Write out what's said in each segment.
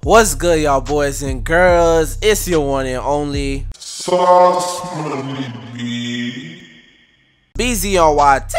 What's good, y'all boys and girls? It's your one and only BZRY,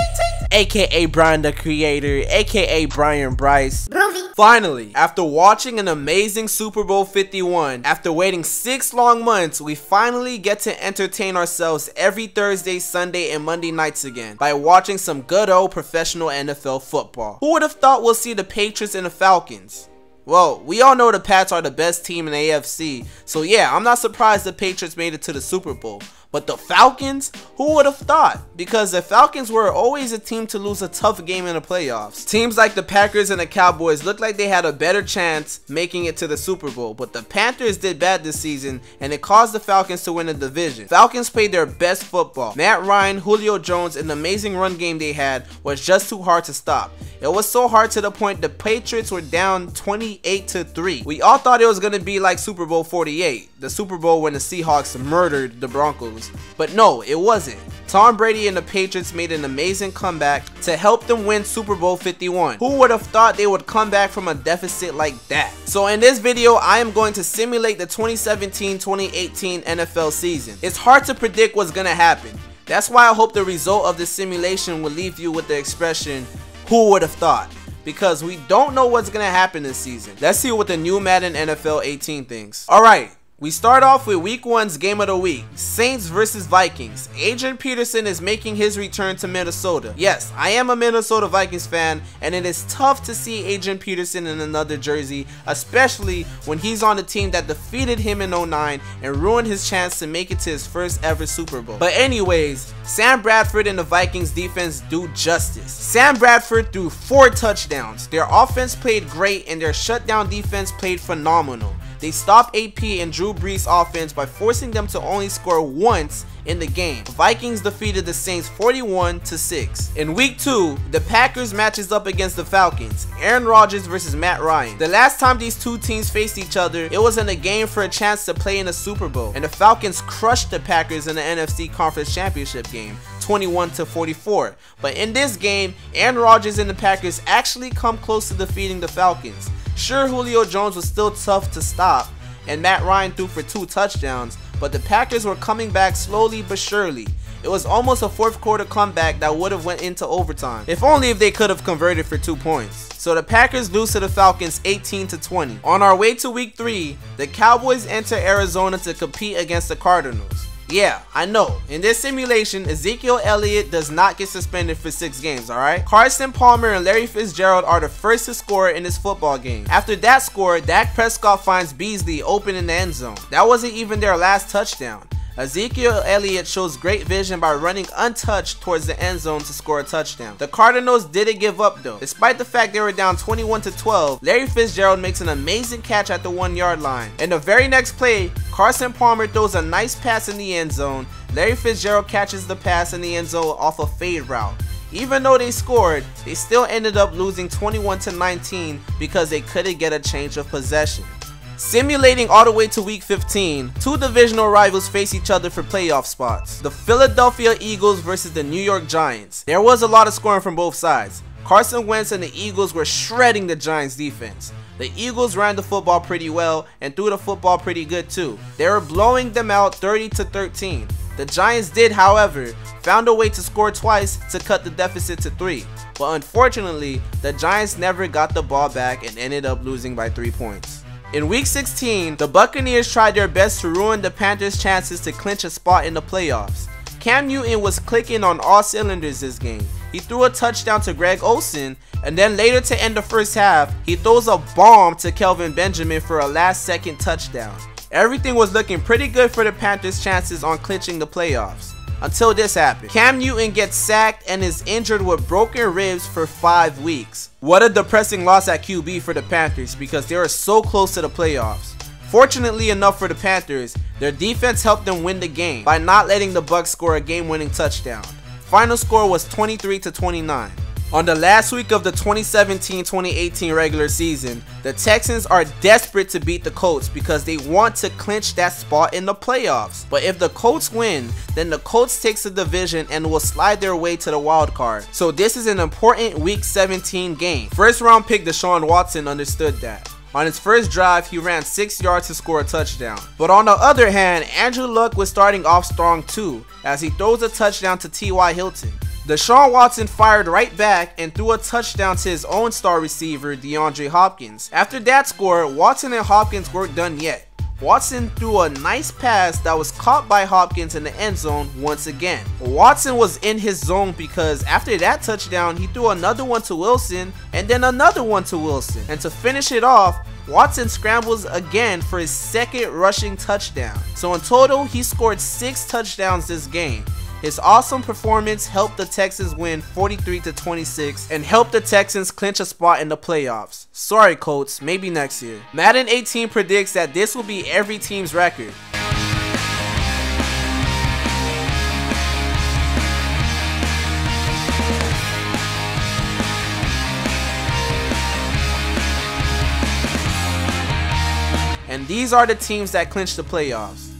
aka Brian the Creator, aka Brian Bryce. Finally, after watching an amazing Super Bowl 51, after waiting 6 long months, we finally get to entertain ourselves every Thursday, Sunday, and Monday nights again by watching some good old professional NFL football. Who would have thought we'll see the Patriots and the Falcons? Well, we all know the Pats are the best team in the AFC, so yeah, I'm not surprised the Patriots made it to the Super Bowl. But the Falcons? Who would have thought? Because the Falcons were always a team to lose a tough game in the playoffs. Teams like the Packers and the Cowboys looked like they had a better chance making it to the Super Bowl, but the Panthers did bad this season and it caused the Falcons to win the division. Falcons played their best football. Matt Ryan, Julio Jones, and the amazing run game they had was just too hard to stop. It was so hard to the point the Patriots were down 28-3. We all thought it was going to be like Super Bowl 48, the Super Bowl when the Seahawks murdered the Broncos. But no, it wasn't. Tom Brady and the Patriots made an amazing comeback to help them win Super Bowl 51. Who would have thought they would come back from a deficit like that? So in this video, I am going to simulate the 2017-2018 NFL season. It's hard to predict what's going to happen. That's why I hope the result of this simulation will leave you with the expression, who would have thought? Because we don't know what's going to happen this season. Let's see what the new Madden NFL 18 thinks. Alright. We start off with week 1's game of the week, Saints vs Vikings. Adrian Peterson is making his return to Minnesota. Yes, I am a Minnesota Vikings fan, and it is tough to see Adrian Peterson in another jersey, especially when he's on the team that defeated him in 09 and ruined his chance to make it to his first ever Super Bowl. But anyways, Sam Bradford and the Vikings defense do justice. Sam Bradford threw 4 touchdowns. Their offense played great and their shutdown defense played phenomenal. They stopped AP and Drew Brees' offense by forcing them to only score once in the game. The Vikings defeated the Saints 41-6. In week 2, the Packers matches up against the Falcons. Aaron Rodgers versus Matt Ryan. The last time these two teams faced each other, it was in a game for a chance to play in the Super Bowl, and the Falcons crushed the Packers in the NFC Conference Championship game, 21-44. But in this game, Aaron Rodgers and the Packers actually come close to defeating the Falcons. Sure, Julio Jones was still tough to stop, and Matt Ryan threw for 2 touchdowns, but the Packers were coming back slowly but surely. It was almost a 4th quarter comeback that would have went into overtime, if only if they could have converted for 2 points. So the Packers lose to the Falcons 18-20. On our way to week 3, the Cowboys enter Arizona to compete against the Cardinals. Yeah, I know. In this simulation, Ezekiel Elliott does not get suspended for 6 games, alright? Carson Palmer and Larry Fitzgerald are the first to score in this football game. After that score, Dak Prescott finds Beasley open in the end zone. That wasn't even their last touchdown. Ezekiel Elliott shows great vision by running untouched towards the end zone to score a touchdown. The Cardinals didn't give up though. Despite the fact they were down 21-12, Larry Fitzgerald makes an amazing catch at the 1-yard line. In the very next play, Carson Palmer throws a nice pass in the end zone. Larry Fitzgerald catches the pass in the end zone off a fade route. Even though they scored, they still ended up losing 21-19 because they couldn't get a change of possession. Simulating all the way to week 15, 2 divisional rivals face each other for playoff spots. The Philadelphia Eagles versus the New York Giants. There was a lot of scoring from both sides. Carson Wentz and the Eagles were shredding the Giants defense. The Eagles ran the football pretty well and threw the football pretty good too. They were blowing them out 30-13. The Giants did, however, found a way to score twice to cut the deficit to 3. But unfortunately, the Giants never got the ball back and ended up losing by 3 points. In week 16, the Buccaneers tried their best to ruin the Panthers' chances to clinch a spot in the playoffs. Cam Newton was clicking on all cylinders this game. He threw a touchdown to Greg Olsen, and then later to end the first half, he throws a bomb to Kelvin Benjamin for a last-second touchdown. Everything was looking pretty good for the Panthers' chances on clinching the playoffs. Until this happened. Cam Newton gets sacked and is injured with broken ribs for 5 weeks. What a depressing loss at QB for the Panthers because they were so close to the playoffs. Fortunately enough for the Panthers, their defense helped them win the game by not letting the Bucs score a game-winning touchdown. Final score was 23-29. On the last week of the 2017-2018 regular season, the Texans are desperate to beat the Colts because they want to clinch that spot in the playoffs. But if the Colts win, then the Colts takes the division and will slide their way to the wild card. So this is an important week 17 game. First round pick Deshaun Watson understood that. On his first drive, he ran 6 yards to score a touchdown. But on the other hand, Andrew Luck was starting off strong too, as he throws a touchdown to T.Y. Hilton. Deshaun Watson fired right back and threw a touchdown to his own star receiver, DeAndre Hopkins. After that score, Watson and Hopkins weren't done yet. Watson threw a nice pass that was caught by Hopkins in the end zone once again. Watson was in his zone because after that touchdown, he threw another one to Wilson and then another one to Wilson. And to finish it off, Watson scrambles again for his second rushing touchdown. So in total, he scored 6 touchdowns this game. His awesome performance helped the Texans win 43-26 and helped the Texans clinch a spot in the playoffs. Sorry Colts, maybe next year. Madden 18 predicts that this will be every team's record. And these are the teams that clinched the playoffs.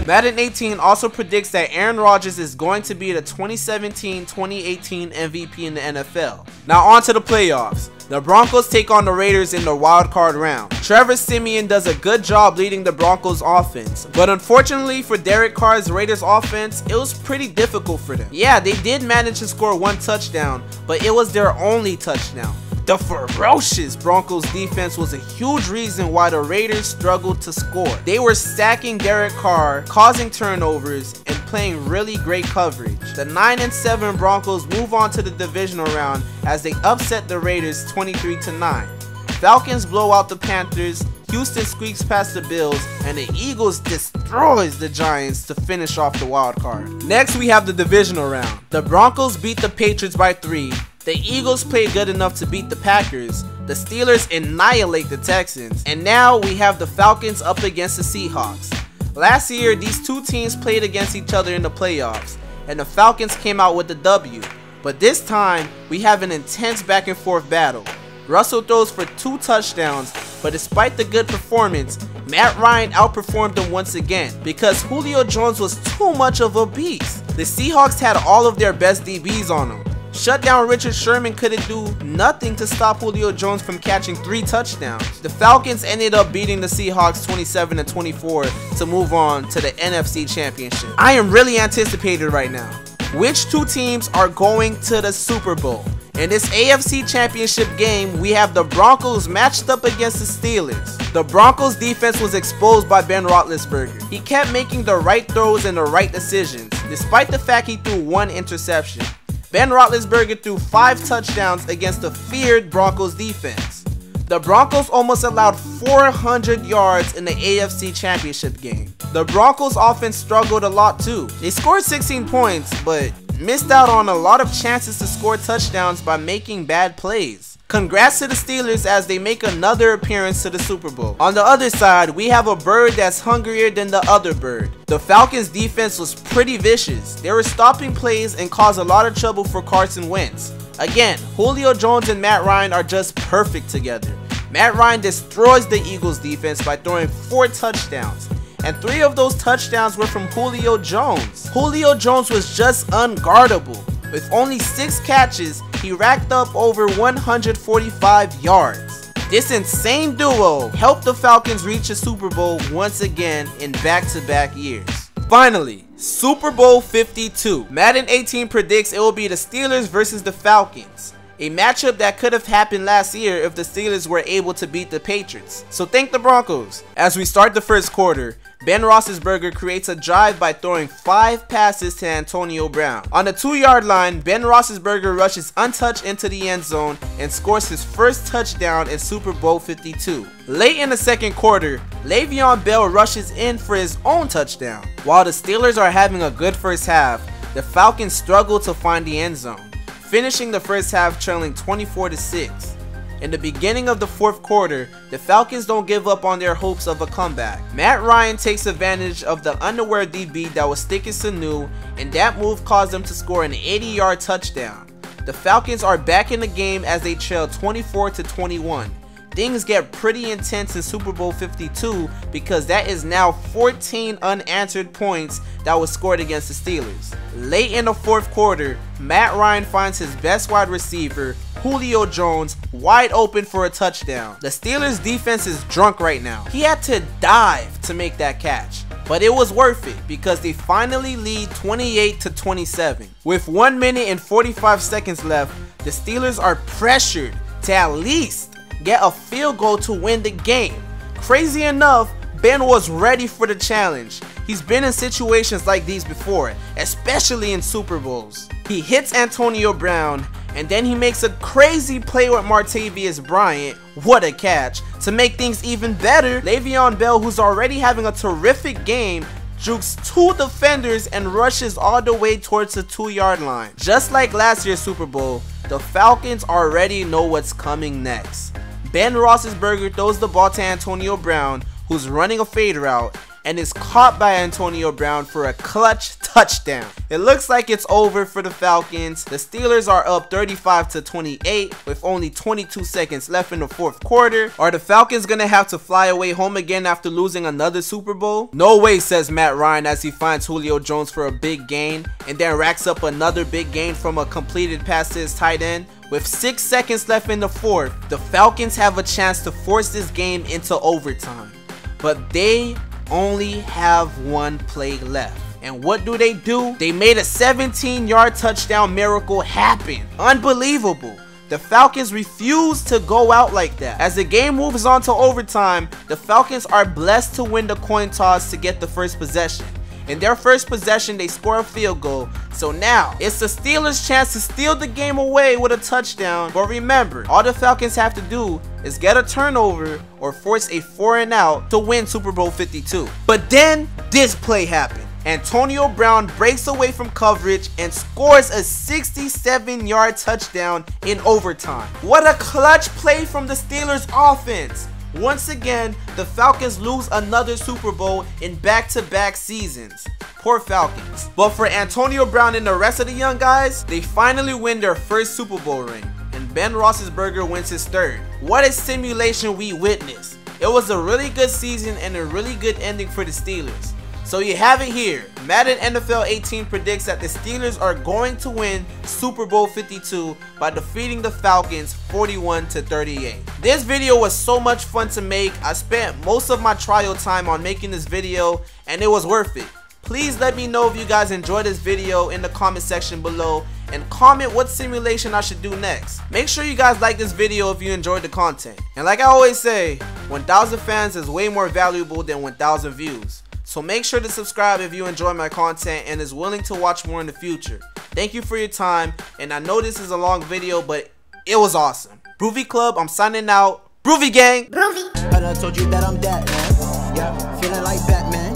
Madden 18 also predicts that Aaron Rodgers is going to be the 2017-2018 MVP in the NFL. Now on to the playoffs. The Broncos take on the Raiders in the wildcard round. Trevor Siemian does a good job leading the Broncos offense, but unfortunately for Derek Carr's Raiders offense, it was pretty difficult for them. Yeah, they did manage to score 1 touchdown, but it was their only touchdown. The ferocious Broncos defense was a huge reason why the Raiders struggled to score. They were stacking Derek Carr, causing turnovers, and playing really great coverage. The 9-7 Broncos move on to the divisional round as they upset the Raiders 23-9. Falcons blow out the Panthers, Houston squeaks past the Bills, and the Eagles destroys the Giants to finish off the wild card. Next we have the divisional round. The Broncos beat the Patriots by 3. The Eagles played good enough to beat the Packers. The Steelers annihilate the Texans. And now we have the Falcons up against the Seahawks. Last year, these two teams played against each other in the playoffs, and the Falcons came out with the W. But this time, we have an intense back and forth battle. Russell throws for 2 touchdowns, but despite the good performance, Matt Ryan outperformed him once again because Julio Jones was too much of a beast. The Seahawks had all of their best DBs on him. Shutdown Richard Sherman couldn't do nothing to stop Julio Jones from catching 3 touchdowns. The Falcons ended up beating the Seahawks 27-24 to move on to the NFC Championship. I am really anticipated right now. Which 2 teams are going to the Super Bowl? In this AFC Championship game, we have the Broncos matched up against the Steelers. The Broncos defense was exposed by Ben Roethlisberger. He kept making the right throws and the right decisions, despite the fact he threw 1 interception. Ben Roethlisberger threw 5 touchdowns against the feared Broncos defense. The Broncos almost allowed 400 yards in the AFC Championship game. The Broncos offense struggled a lot too. They scored 16 points, but missed out on a lot of chances to score touchdowns by making bad plays. Congrats to the Steelers as they make another appearance to the Super Bowl. On the other side, we have a bird that's hungrier than the other bird. The Falcons defense was pretty vicious. They were stopping plays and caused a lot of trouble for Carson Wentz. Again, Julio Jones and Matt Ryan are just perfect together. Matt Ryan destroys the Eagles defense by throwing 4 touchdowns. And 3 of those touchdowns were from Julio Jones. Julio Jones was just unguardable. With only 6 catches, he racked up over 145 yards. This insane duo helped the Falcons reach a Super Bowl once again in back-to-back years. Finally, Super Bowl 52. Madden 18 predicts it will be the Steelers versus the Falcons. A matchup that could have happened last year if the Steelers were able to beat the Patriots. So thank the Broncos. As we start the first quarter, Ben Roethlisberger creates a drive by throwing 5 passes to Antonio Brown. On the 2-yard line, Ben Roethlisberger rushes untouched into the end zone and scores his first touchdown in Super Bowl 52. Late in the second quarter, Le'Veon Bell rushes in for his own touchdown. While the Steelers are having a good first half, the Falcons struggle to find the end zone, finishing the first half trailing 24-6. In the beginning of the fourth quarter, the Falcons don't give up on their hopes of a comeback. Matt Ryan takes advantage of the unaware DB that was sticking Sanu, and that move caused them to score an 80-yard touchdown. The Falcons are back in the game as they trail 24-21. Things get pretty intense in Super Bowl 52 because that is now 14 unanswered points that was scored against the Steelers. Late in the fourth quarter, Matt Ryan finds his best wide receiver, Julio Jones wide open for a touchdown. The Steelers defense is drunk right now. He had to dive to make that catch, but it was worth it because they finally lead 28-27. With 1 minute and 45 seconds left, the Steelers are pressured to at least get a field goal to win the game. Crazy enough, Ben was ready for the challenge. He's been in situations like these before, especially in Super Bowls. He hits Antonio Brown, and then he makes a crazy play with Martavius Bryant, what a catch. To make things even better, Le'Veon Bell, who's already having a terrific game, jukes 2 defenders and rushes all the way towards the 2-yard line. Just like last year's Super Bowl, the Falcons already know what's coming next. Ben Roethlisberger throws the ball to Antonio Brown, who's running a fade route, and is caught by Antonio Brown for a clutch touchdown. It looks like it's over for the Falcons. The Steelers are up 35-28 with only 22 seconds left in the 4th quarter. Are the Falcons gonna have to fly away home again after losing another Super Bowl? No way, says Matt Ryan as he finds Julio Jones for a big gain and then racks up another big gain from a completed pass to his tight end. With 6 seconds left in the 4th, the Falcons have a chance to force this game into overtime. But they only have 1 play left. And what do? They made a 17-yard touchdown miracle happen. Unbelievable. The Falcons refuse to go out like that. As the game moves on to overtime, the Falcons are blessed to win the coin toss to get the first possession. In their first possession, they score a field goal. So now, it's the Steelers' chance to steal the game away with a touchdown. But remember, all the Falcons have to do is get a turnover or force a 4-and-out to win Super Bowl 52. But then, this play happened. Antonio Brown breaks away from coverage and scores a 67-yard touchdown in overtime. What a clutch play from the Steelers offense. Once again, the Falcons lose another Super Bowl in back-to-back seasons. Poor Falcons. But for Antonio Brown and the rest of the young guys, they finally win their first Super Bowl ring, and Ben Roethlisberger wins his 3rd. What a simulation we witnessed. It was a really good season and a really good ending for the Steelers. So you have it here. Madden NFL 18 predicts that the Steelers are going to win Super Bowl 52 by defeating the Falcons 41-38. This video was so much fun to make. I spent most of my trial time on making this video and it was worth it. Please let me know if you guys enjoyed this video in the comment section below and comment what simulation I should do next. Make sure you guys like this video if you enjoyed the content. And like I always say, 1,000 fans is way more valuable than 1,000 views. So make sure to subscribe if you enjoy my content and is willing to watch more in the future. Thank you for your time, and I know this is a long video, but it was awesome. Broovy Club, I'm signing out. Broovy gang! Broovy! I told you that I'm that, man. Yeah, feeling like Batman.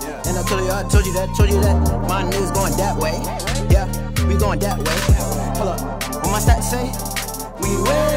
Yeah. And I told you that my niggas going that way. Yeah, we going that way. Hold up, what my stats say? We win.